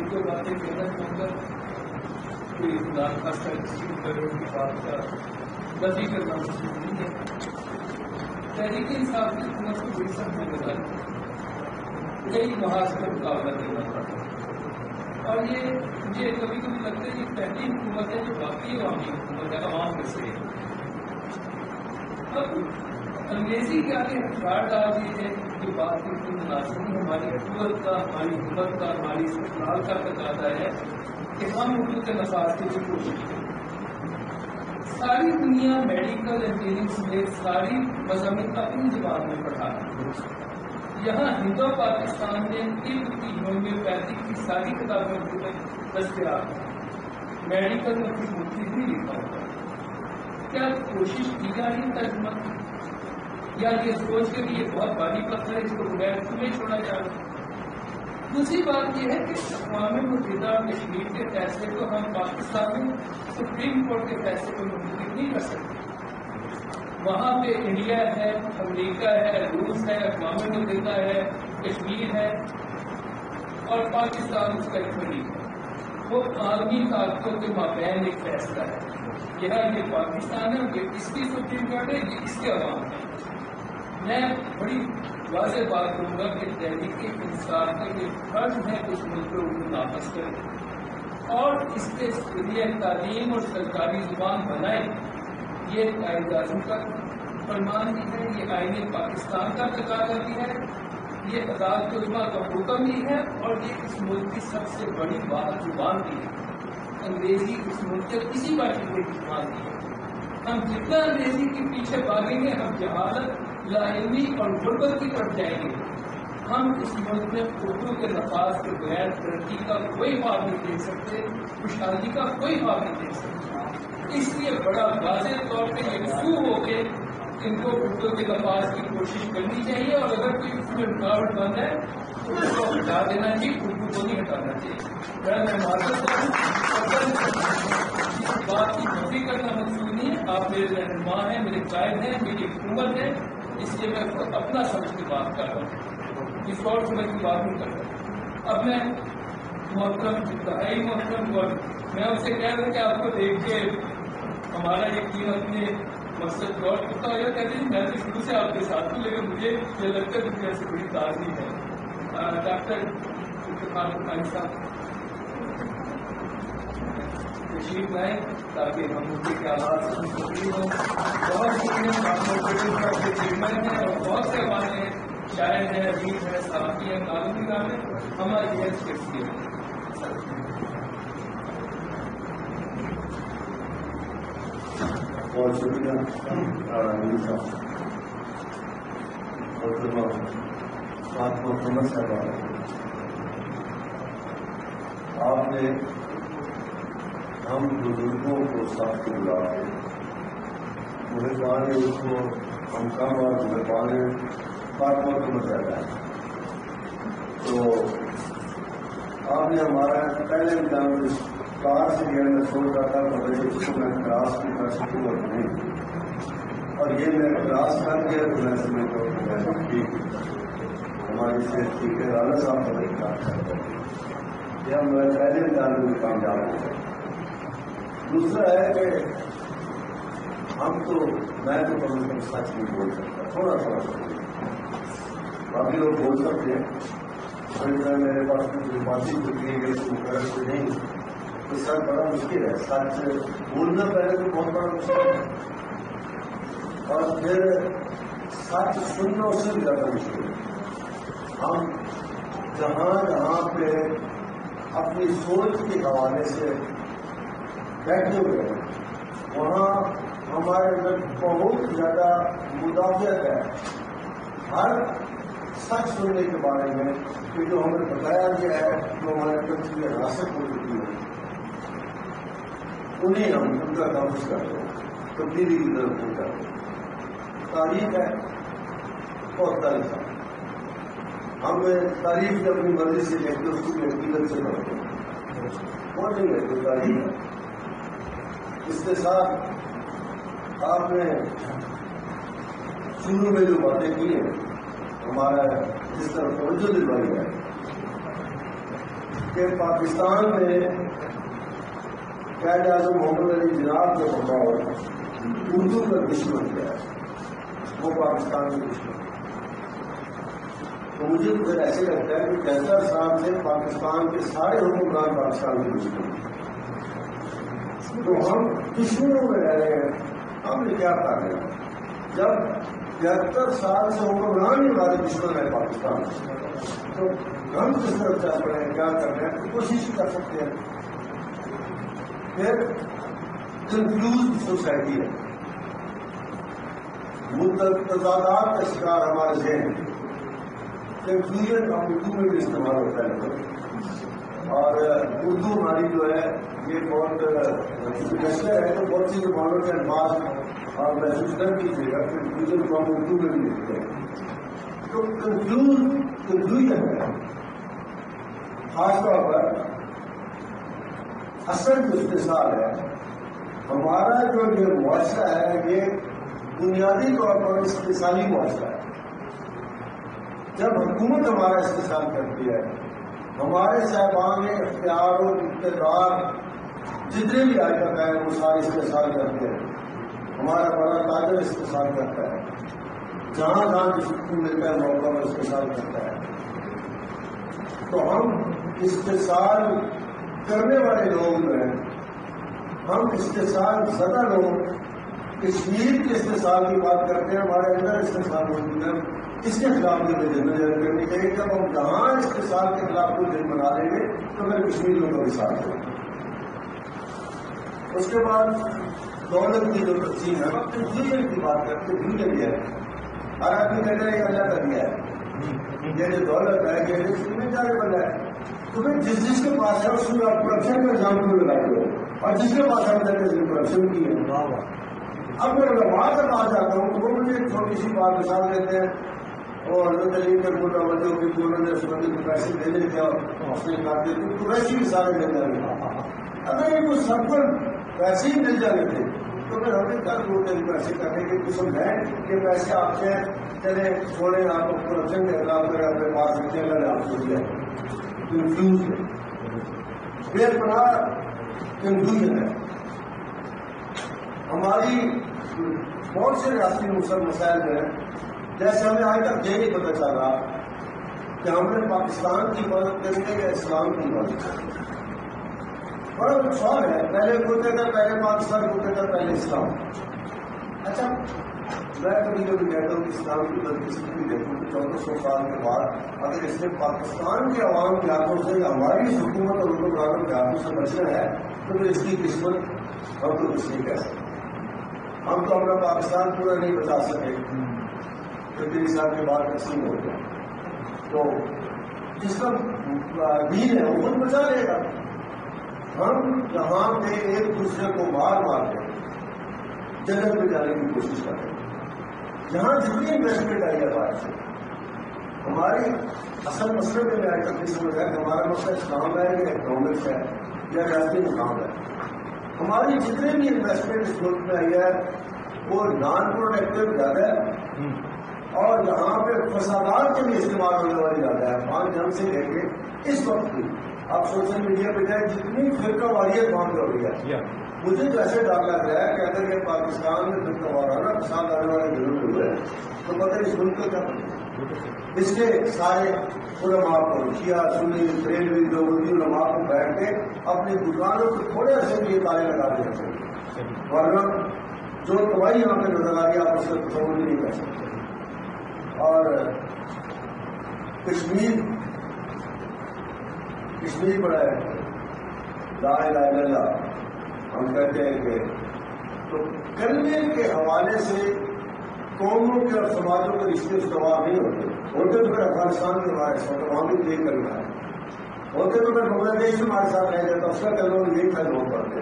ایک دو باتیں کہنا چاہوں گا. کوئی خاصا کسی کروڑ کی بات کا بزی کرنا مشکل نہیں ہے. تحریک انصاف کی حکومت کو بڑی سخت ذمہ داری کئی محاذ کا مقابلہ کرنا پڑا. اور یہ مجھے کبھی کبھی لگتا ہے کہ پہلی حکومت ہے جو باقی عوامی حکومت ہے عوام میں سے. اب انگریزی کے آگے ہتھیار ڈال دیے ہیں یہ بات بالکل مناسب نہیں. ہماری حکومت کا ہماری حکومت کا ہماری استقلال کا تقاضا ہے کہ ہم اردو کے نفاذ کی کوشش کریں. ساری دنیا میڈیکل انجینئرنگ سمیت ساری مضامین اپنی زبان میں پڑھا ہے. یہاں ہندو پاکستان میں طب کی ہومیوپیتھی کی ساری کتابیں اردو میں دستیاب ہیں. میڈیکل میں کچھ مفید بھی لکھا ہوگا. کیا کوشش کی جا رہی ہے ترجمہ کی یا یہ سوچ کے کہ یہ بہت بھاری پتھر ہے اس کو بغیر چھوڑے چھوڑا جا رہا ہے؟ دوسری بات یہ ہے کہ اقوام متحدہ کشمیر کے فیصلے کو ہم پاکستان میں سپریم کورٹ کے فیصلے کو منتخب نہیں کر سکتے. وہاں پہ انڈیا ہے، امریکہ ہے، روس ہے، اقوام متحدہ ہے، کشمیر ہے اور پاکستان اس کا ایک مریض ہے. وہ عالمی طاقتوں کے مابین ایک فیصلہ ہے. یہ پاکستان ہے، یہ اس کی سپریم کورٹ ہے، یہ اس کے عوام ہے. میں بڑی واضح بات کروں گا کہ تحریک انصاف کا یہ فرض ہے کہ اس ملک کو اردو نافذ کرے اور اس کے ذریعے تعلیم اور سرکاری زبان بنائے. یہ قائد اعظم کا فرمان بھی ہے، یہ آئین پاکستان کا تقاضا بھی ہے، یہ عدالت عظمیٰ کا حکم بھی ہے اور یہ اس ملک کی سب سے بڑی واحد زبان بھی ہے. انگریزی اس ملک کے کسی باشندے کی زبان بھی ہے. ہم جتنا انگریزی کے پیچھے بھاگیں گے ہم جہالت، لاعلمی اور غربت کی طرف جائیں گے. ہم اس ملک میں اردو کے نفاذ کے بغیر ترقی کا کوئی خواب نہیں دیکھ سکتے، خوشحالی کا کوئی خواب نہیں دیکھ سکتے. اس لیے بڑا واضح طور پہ یہ مشہور ہو کے ان کو اردو کے نفاذ کی کوشش کرنی چاہیے اور اگر کوئی اس میں رکاوٹ بند ہے تو اس کو ہٹا دینا چاہیے، اردو کو نہیں ہٹانا چاہیے. میں معذرت بات کی تفریح کرنا منظور نہیں ہے. آپ میرے رہنما ہیں، میرے قائد ہیں، میری حکومت ہے، اس لیے میں اپنا سمجھ کے بات کر رہا ہوں، اس اور سمجھ کی بات نہیں کر رہا. اب میں محترم انتہائی محترم اور میں ان سے کہہ رہا کہ آپ کو دیکھ کے ہمارا یقین اپنے مقصد غور کرتا ہوا کہتے ہیں میں تو شروع سے آپ کے ساتھ ہوں لیکن مجھے یہ لگتا ہے دنیا سے بڑی تازی ہے. ڈاکٹر افتخار حقانی صاحب تشریف لائیں تاکہ ہم ان کے خیالات سے مستفید ہوں. بہت شکریہ چیئرمین ہیں اور بہت سے ہمارے شاعر ہیں، ادیب ہیں، صحافی ہیں، کالمی نام ہے، ہماری یہ شخصیت. بہت شکریہ محمد صاحب. آپ نے ہم بزرگوں کو سخت بلا کے مجھے پانے اس کو ہم کم اور مجھے پانے فاطمہ کو بچایا ہے. تو آپ نے ہمارا پہلے امتحان کار سے گیا میں سوچ رہا تھا مگر اس کو میں کلاس کی کر سکوں اور نہیں اور یہ میں کلاس کر گیا تو میں سمجھتا ہوں ٹھیک ہماری سے ٹھیک ہے. رانا صاحب کا نہیں کام کرتا یہ ہم پہلے امتحان میں کامیاب ہو گئے. دوسرا ہے کہ ہم تو میں تو کم سے کم سچ نہیں بول سکتا، تھوڑا تھوڑا باقی لوگ بول سکتے ہیں. میرے پاس باتیں جو کی گئی تو مقرر سے نہیں تو سر بڑا مشکل ہے. سچ بولنا پہلے تو بہت بڑا مشکل ہے اور پھر سچ سننا اس سے بھی زیادہ مشکل ہے. ہم جہاں جہاں پہ اپنی سوچ کے حوالے سے بیٹھے ہوئے ہیں وہاں ہمارے اندر بہت زیادہ مدافعت ہے ہر سچ سننے کے بارے میں کہ جو ہمیں بتایا گیا ہے جو ہمارے اندر چیزیں حاصل ہو چکی ہیں انہیں ہم ان کا کامش کرتے ہیں، تبدیلی کی طرف نہیں کرتے. تاریخ ہے اور تلخ ہے. ہم تاریخ سے اپنی مرضی سے لیتے اس کی عقیدت سے پڑھتے ہیں وہ نہیں ہے جو تاریخ ہے. اس کے ساتھ آپ نے شروع میں جو باتیں کی ہیں ہمارا جس طرح توجہ دلوائی ہے کہ پاکستان میں قائد اعظم محمد علی جناح کے بغور اردو کا دشمن کیا ہے، وہ پاکستان کے دشمن. تو مجھے تو پھر ایسے لگتا ہے کہ 75 سال سے پاکستان کے سارے حکمران پاکستان کے دشمن ہیں. تو ہم دشمنوں میں رہ رہے ہیں. ہم نے کیا کر رہے ہیں جب 73 سال سے حکمران ہی ہمارے دشمن ہے پاکستان، تو ہم کس طرف چل رہے ہیں، کیا کر رہے ہیں، کوشش کر سکتے ہیں. پھر کنفیوز سوسائٹی ہے، تضادات کا شکار ہمارے ذہن. کنفیوژن اب اردو میں بھی استعمال ہوتا ہے، اور اردو ہماری جو ہے یہ بہت نشر ہے، تو بہت سی زبانوں کے الفاظ اور محسوس کر کیجیے گا. کنفیوژن کو ہم اردو میں بھی لکھتے ہیں. تو کنفیوژن ہے خاص طور پر اصل جو استحصال ہے ہمارا، جو یہ معاشرہ ہے یہ بنیادی طور پر استحصالی معاشرہ ہے. جب حکومت ہمارا استحصال کرتی ہے، ہمارے صاحبان اختیار و اقتدار جتنے بھی آج تک ہے وہ سارے استحصال کرتے ہیں. ہمارا بڑا تاجر استحصال کرتا ہے، جہاں جہاں جس کو ملتا ہے موقع میں استحصال کرتا ہے. تو ہم استحصال کرنے والے لوگ جو ہیں، ہم استحصال زدہ لوگ کشمیر کے استحصال کی بات کرتے ہیں. ہمارے اندر استحصال موجود ہے، اس کے خلاف بھی ہمیں جدوجہد کرنی چاہیے. جب ہم جہاں استحصال کے خلاف کوئی دن بنا لیں گے تو پھر کشمیریوں کا بھی ساتھ دیں. اس کے بعد دولت کی جو تقسیم ہے، ہم کنفیوژن کی بات کرتے ہیں. کنفیوژن یہ ہے ہر آدمی کہتے ہیں کہ اللہ کا دیا ہے، یہ جو دولت ہے یہ اس میں جا کے بنا ہے. تو پھر جس کے پاس ہے اس میں آپ کرپشن کا الزام کیوں لگاتے ہو، اور جس کے پاس ہے کرپشن کی ہے. اب میں علماء کے پاس جاتا ہوں تو وہ مجھے ایک چھوٹی سی بات مثال دیتے ہیں، اور حضرت علی کے متوجہ کی انہوں نے سمجھ کو پیسے دینے کے اپنے کھاتے تو ویسے ہی سارے مل جائیں گے. اگر یہ کچھ سب پر پیسے ہی مل جائیں گے تو پھر ہمیں کیا ضرورت ہے پیسے کرنے کی. قسم ہے کہ پیسے آپ سے چلے چھوڑے، آپ کو کرپشن کے خلاف کریں، اپنے پاس رکھیں، اگر آپ کو دیا کنفیوز ہے، بے پناہ کنفیوژن ہے. ہماری بہت سے ریاستی مسائل جو ہیں، جیسے ہمیں آج تک یہ نہیں پتہ چل رہا کہ ہم نے پاکستان کی مدد کرنے یا اسلام کی مدد کرنے. بڑا نقصان ہے. پہلے کوئی کہتا پہلے پاکستان، کوئی کہتا پہلے اسلام. اچھا میں کبھی کبھی کہتا ہوں کہ اسلام کی بدقسمتی دیکھوں کہ 1400 سال کے بعد اگر اس نے پاکستان کے عوام کے ہاتھوں سے یا ہماری حکومت اور حکمرانوں کے ہاتھوں سے بچنا ہے تو پھر اس کی قسمت ہم تو کچھ نہیں کہہ سکتے. ہم تو اپنا پاکستان پورا نہیں بچا سکے، پھر 30 سال کے بعد تقسیم ہو گیا. تو جس کا دین ہے وہ خود بچا لے گا. ہم یہاں پہ ایک دوسرے کو مار مار کے جنت میں جانے کی کوشش کرتے ہیں. یہاں جتنی انویسٹمنٹ آئی ہے باہر سے، ہماری اصل مسئلے میں آج تک نہیں سمجھ ہے کہ ہمارا مسئلہ اسلام ہے یا اکنامکس ہے یا ریاستی نظام ہے. ہماری جتنے بھی انویسٹمنٹ اس ملک میں آئی ہے وہ نان پروڈکٹیو زیادہ ہے، اور یہاں پہ فسادات کے لیے استعمال ہونے والی زیادہ ہے. 5 جنگ سے لے کے اس وقت بھی آپ سوشل میڈیا پہ جائیں جتنی فرقہ واریت وہاں پہ ہو رہی ہے. مجھے تو ایسے ڈر لگ رہا ہے کہ اگر یہ پاکستان میں فرقہ وارانہ فساد آنے والے ضرور ہوئے تو پتہ اس ملک کا کیا بنے. اس کے سارے علماء کو شیعہ سنی بریلوی دیوبندی علماء کو بیٹھ کے اپنی دکانوں کو تھوڑے سے بھی یہ تالے لگا دے سکتے، ورنہ جو تباہی یہاں پہ نظر آ رہی ہے آپ اس کا تصور بھی نہیں کر سکتے. اور کشمیر بڑا ہے، لا الہ الا اللہ ہم کہتے ہیں کہ تو کلمے کے حوالے سے قوموں کے اور سماجوں کے رشتے استوار نہیں ہوتے تو پھر افغانستان کے ہمارے ساتھ وہاں بھی یہی کرنا ہے. ہوتے تو پھر بنگلہ دیش ہمارے ساتھ رہ جاتا، اس کا کلمہ بھی یہی کلمہ پڑھتے.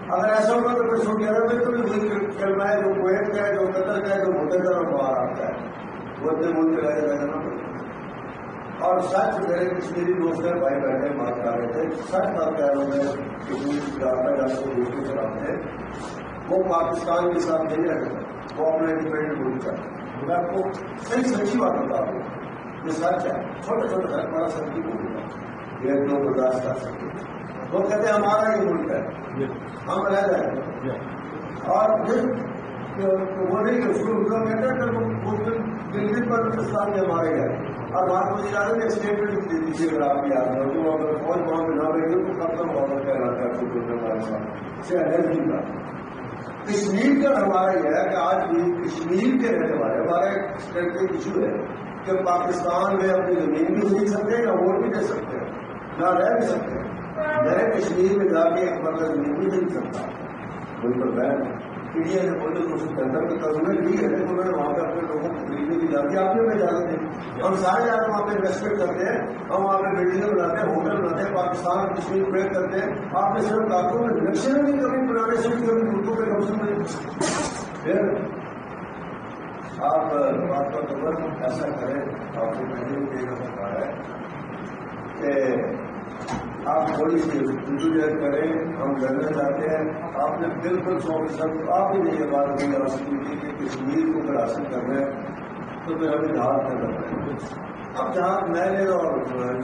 اگر ایسا ہوگا تو پھر سعودی عرب میں تو بھی وہی کلمہ ہے جو کویت کا ہے، جو قطر کا ہے، جو متحدہ عرب باہر آتا ہے، وہ اپنے ملک میں رہ جانا پڑتا. اور سچ میرے کشمیری دوست ہیں بھائی بیٹھے بات کر رہے تھے، سچ بات کہہ رہے ہیں کشمیر جاتا جانے کو دوسری طرف تھے، وہ پاکستان کے ساتھ نہیں رہتے، وہ اپنا انڈیپینڈنٹ ملک چاہتے. میں آپ کو صحیح سچی بات بتا دوں، یہ سچ ہے. چھوٹے چھوٹے سچ بڑا سچ کی بولوں گا. یہ تو برداشت کر سکتے. وہ کہتے ہیں ہمارا یہ ملک ہے, ہم رہ جائیں گے. اور پھر وہ نہیں کہ اس کو کہتے ہیں کہ وہ دل پر پاکستان میں ہمارے ہے. اور بات مجھے جانے میں اسٹیٹمنٹ دے دیجیے اگر آپ کی یاد ہو تو اگر فوج وہاں پہ نہ رہی ہو تو کب تک محبت کہلاتا ہے ہمارے ساتھ سے انرجی کا. کشمیر کا ہمارا یہ ہے کہ آج بھی کشمیر کے رہنے والے ہمارا ایک اسٹریٹجک ایشو ہے کہ پاکستان میں اپنی زمین بھی خرید سکتے ہیں یا ووٹ بھی دے سکتے ہیں, نہ رہ بھی سکتے ہیں. میں کشمیر میں جا کے ایک بندہ زمین بھی خرید سکتا مجھ پر بہن انڈیا نے بولے تو اس کے اندر کی ترجمے ٹھیک ہے لیکن انہوں نے وہاں پہ اپنے لوگوں کو خریدنے کی اجازت دی. آپ نے اجازت دی. ہم سارے جا کے وہاں پہ انویسٹمنٹ کرتے ہیں, ہم وہاں پہ بلڈنگیں بناتے ہیں, ہوٹل بناتے ہیں, پاکستان کشمیر پیک کرتے ہیں. آپ نے صرف کاغذوں میں نقشے نہیں کبھی بنانے سے کبھی ملکوں پہ کم سے کم. پھر آپ بات کا خبر ایسا کریں, آپ کو پہلے بھی ایک بتا ہے کہ آپ تھوڑی سی جدوجہد کریں, ہم لڑنا چاہتے ہیں. آپ نے بالکل 100% آپ ہی نے یہ بات نہیں آ سکتی تھی کہ کشمیر کو اگر حاصل کرنا ہے تو پھر ہمیں جہاز کرنا پڑے گا. اب جہاز میں نے اور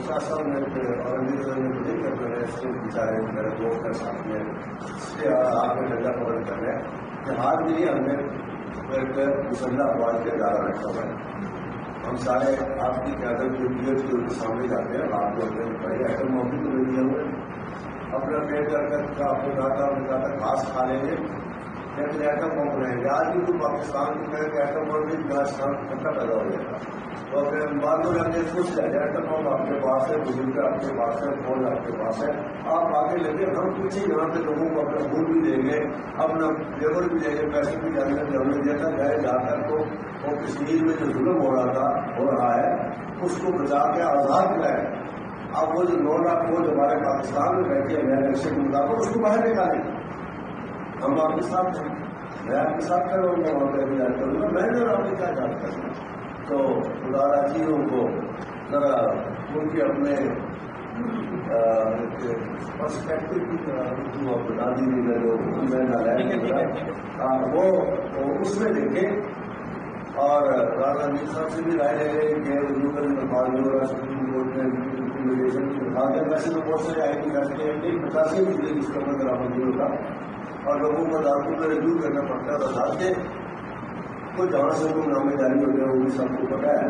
شاہ صاحب نے اور امیر صاحب نے نہیں کرنا ہے, اس کو بیچارے میرے دوست کے ساتھ میں اس کے آپ نے ڈنڈا پکڑ کرنا ہے. جہاز کے لیے ہم نے ایک مسلح افواج کا ادارہ رکھا ہوا ہے. ہم سارے آپ کی قیادت کے لیڈرس کے سامنے جاتے ہیں. آپ کو بڑے ایٹم موقع تو نہیں ہوئے اپنا پیٹ کر کر آپ نے کہا تھا, آپ نے کہا تھا گھاس کھا لیں گے لیکن ایٹم بم بنائیں گے. آج بھی تو پاکستان کی کہے کہ ایٹم بم بھی افغانستان ٹھنڈا پیدا ہو جائے گا. تو پھر بعد میں ہم نے سوچ لیا جائے ایٹم بم آپ کے پاس ہے, بزرگ آپ کے پاس ہے, فون آپ کے پاس ہے, آپ آگے لگے. ہم پیچھے یہاں پہ لوگوں کو اپنا خون بھی دیں گے, اپنا لیبر بھی دیں گے, پیسے بھی جائیں گے. ہم نے دیکھا جائے جا کر تو وہ کشمیر میں جو ظلم ہو رہا تھا ہو رہا ہے اس کو بچا کے آزاد کرائے. اب وہ جو 9 لاکھ فوج ہمارے پاکستان میں بیٹھے ہیں نئے نقشے کے مطابق اس کو باہر نکالیں. ہم آپ کے ساتھ ہیں, میں آپ کے ساتھ کر رہا ہوں, وہاں پہ بھی یاد کروں گا. میں نے اور آپ نے کیا یاد کرنا. تو خدا چیزوں کو ذرا ان کے اپنے پرسپیکٹو کی طرح بتا دیجیے گا جو میں نہ وہ اس میں دیکھیں. اور راجا امیر صاحب سے بھی رائے لے رہے کہ اردو کا نفاذ ہو رہا سپریم کورٹ نے انویسٹیگیشن کی درخواست. ویسے تو بہت سارے آئی ٹی فیصلے ہیں, 85 ملے جس کا میں برآمد ہوتا اور لوگوں کو عدالتوں میں رجوع کرنا پڑتا ہے. عدالتیں کو جہاں سے کوئی نامے جاری ہو گئے وہ بھی سب کو پتہ ہے.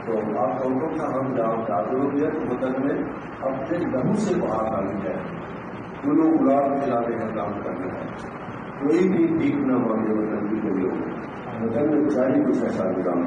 تو آپ لوگوں کا ہم جہاں تعداد ہو گیا تو وطن میں اپنے لہو سے باہر آنی ہے, گلو گلاب کھلانے کا کام کرنا ہے. کوئی بھی ٹھیک نہ مانگے وطن کی کبھی ہو وطن میں بیچاری کچھ ایسا کام.